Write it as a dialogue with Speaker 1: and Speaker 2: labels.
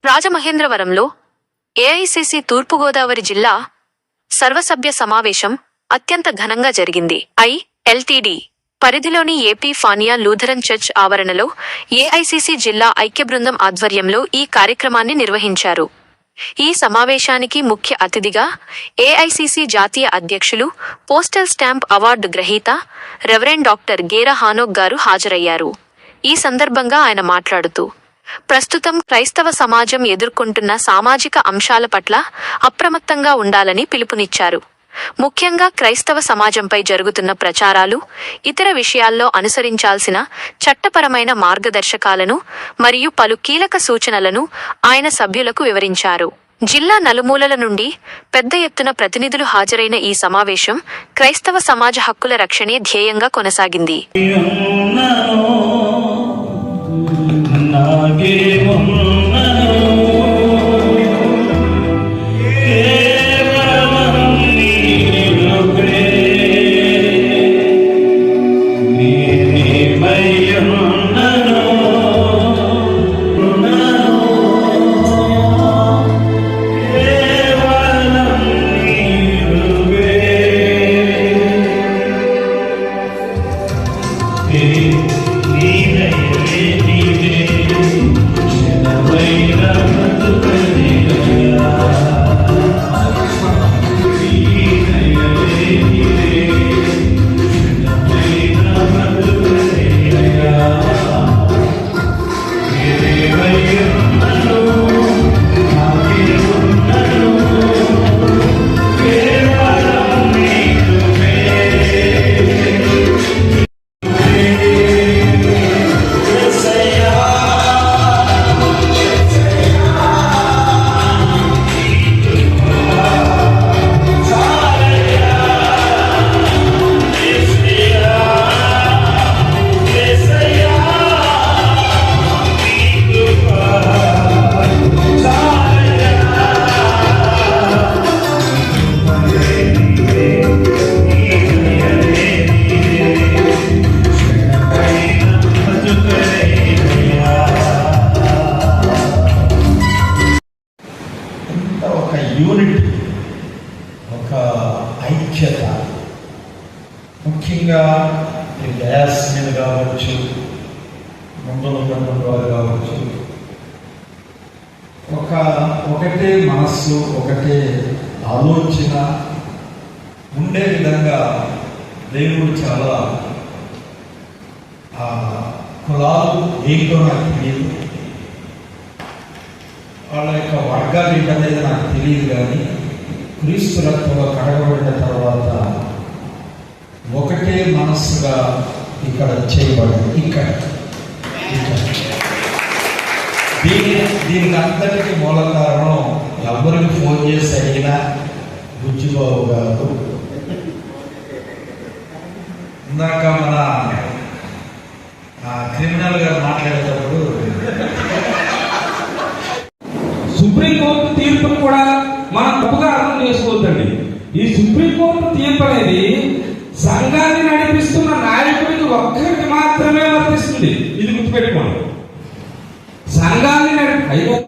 Speaker 1: రాజమహేంద్రవరంలో ఏఐసిసి తూర్పుగోదావరి జిల్లా సర్వసభ్య సమావేశం అత్యంత ఘనంగా జరిగింది. ఐ.ఎల్.టీ.డి. పరిధిలోని ఏపీ ఫానియా లూథరన్ చర్చ్ ఆవరణలో ఏఐసిసి జిల్లా ఐక్యబృందం ఆధ్వర్యంలో ఈ కార్యక్రమాన్ని నిర్వహించారు. ఈ సమావేశానికి ముఖ్య అతిథిగా ఏఐసిసి జాతీయ అధ్యక్షులు, పోస్టల్ స్టాంప్ అవార్డు గ్రహీత రెవరెండ్ డాక్టర్ గేరా హానోక్ గారు హాజరయ్యారు. ఈ సందర్భంగా ఆయన మాట్లాడుతూ, ప్రస్తుతం క్రైస్తవ సమాజం ఎదుర్కొంటున్న సామాజిక అంశాల పట్ల అప్రమత్తంగా ఉండాలని పిలుపునిచ్చారు. ముఖ్యంగా క్రైస్తవ సమాజంపై జరుగుతున్న ప్రచారాలు, ఇతర విషయాల్లో అనుసరించాల్సిన చట్టపరమైన మార్గదర్శకాలను మరియు పలు కీలక సూచనలను ఆయన సభ్యులకు వివరించారు. జిల్లా నలుమూలల నుండి పెద్ద ఎత్తున ప్రతినిధులు హాజరైన ఈ సమావేశం క్రైస్తవ సమాజ హక్కుల రక్షణే ధ్యేయంగా కొనసాగింది.
Speaker 2: యూనిట్, ఒక ఐక్యత, ముఖ్యంగా ఈ గ్యాస్ మీద కావచ్చు, ముందుల వారు కావచ్చు, ఒకటే మనస్సు, ఒకటే ఆలోచన ఉండే విధంగా దేవుడు చాలా కులాలు ఏంటో నాకు తెలియదు, వాళ్ళ యొక్క వర్గాలు ఏంటనేది నాకు తెలియదు, కానీ క్రీస్తు రక్తంలో కడగబడిన తర్వాత ఒకటే మనస్సుగా ఇక్కడ చేయబడింది. ఇక్కడ దీనికి అంతటికీ మూల కారణం ఎవరికి ఫోన్ చేసి అడిగినా బుజ్జిబాబు గారు, ఇందాక మన క్రిమినల్ గారు మాట్లాడేటప్పుడు
Speaker 3: సుప్రీంకోర్టు తీర్పును కూడా మనం తప్పుగా అర్థం చేసుకోవద్దండి. ఈ సుప్రీంకోర్టు తీర్పు అనేది సంఘాన్ని నడిపిస్తున్న నాయకుడికి ఒక్కరికి మాత్రమే వర్తిస్తుంది. ఇది గుర్తుపెట్టుకోండి. సంఘాన్ని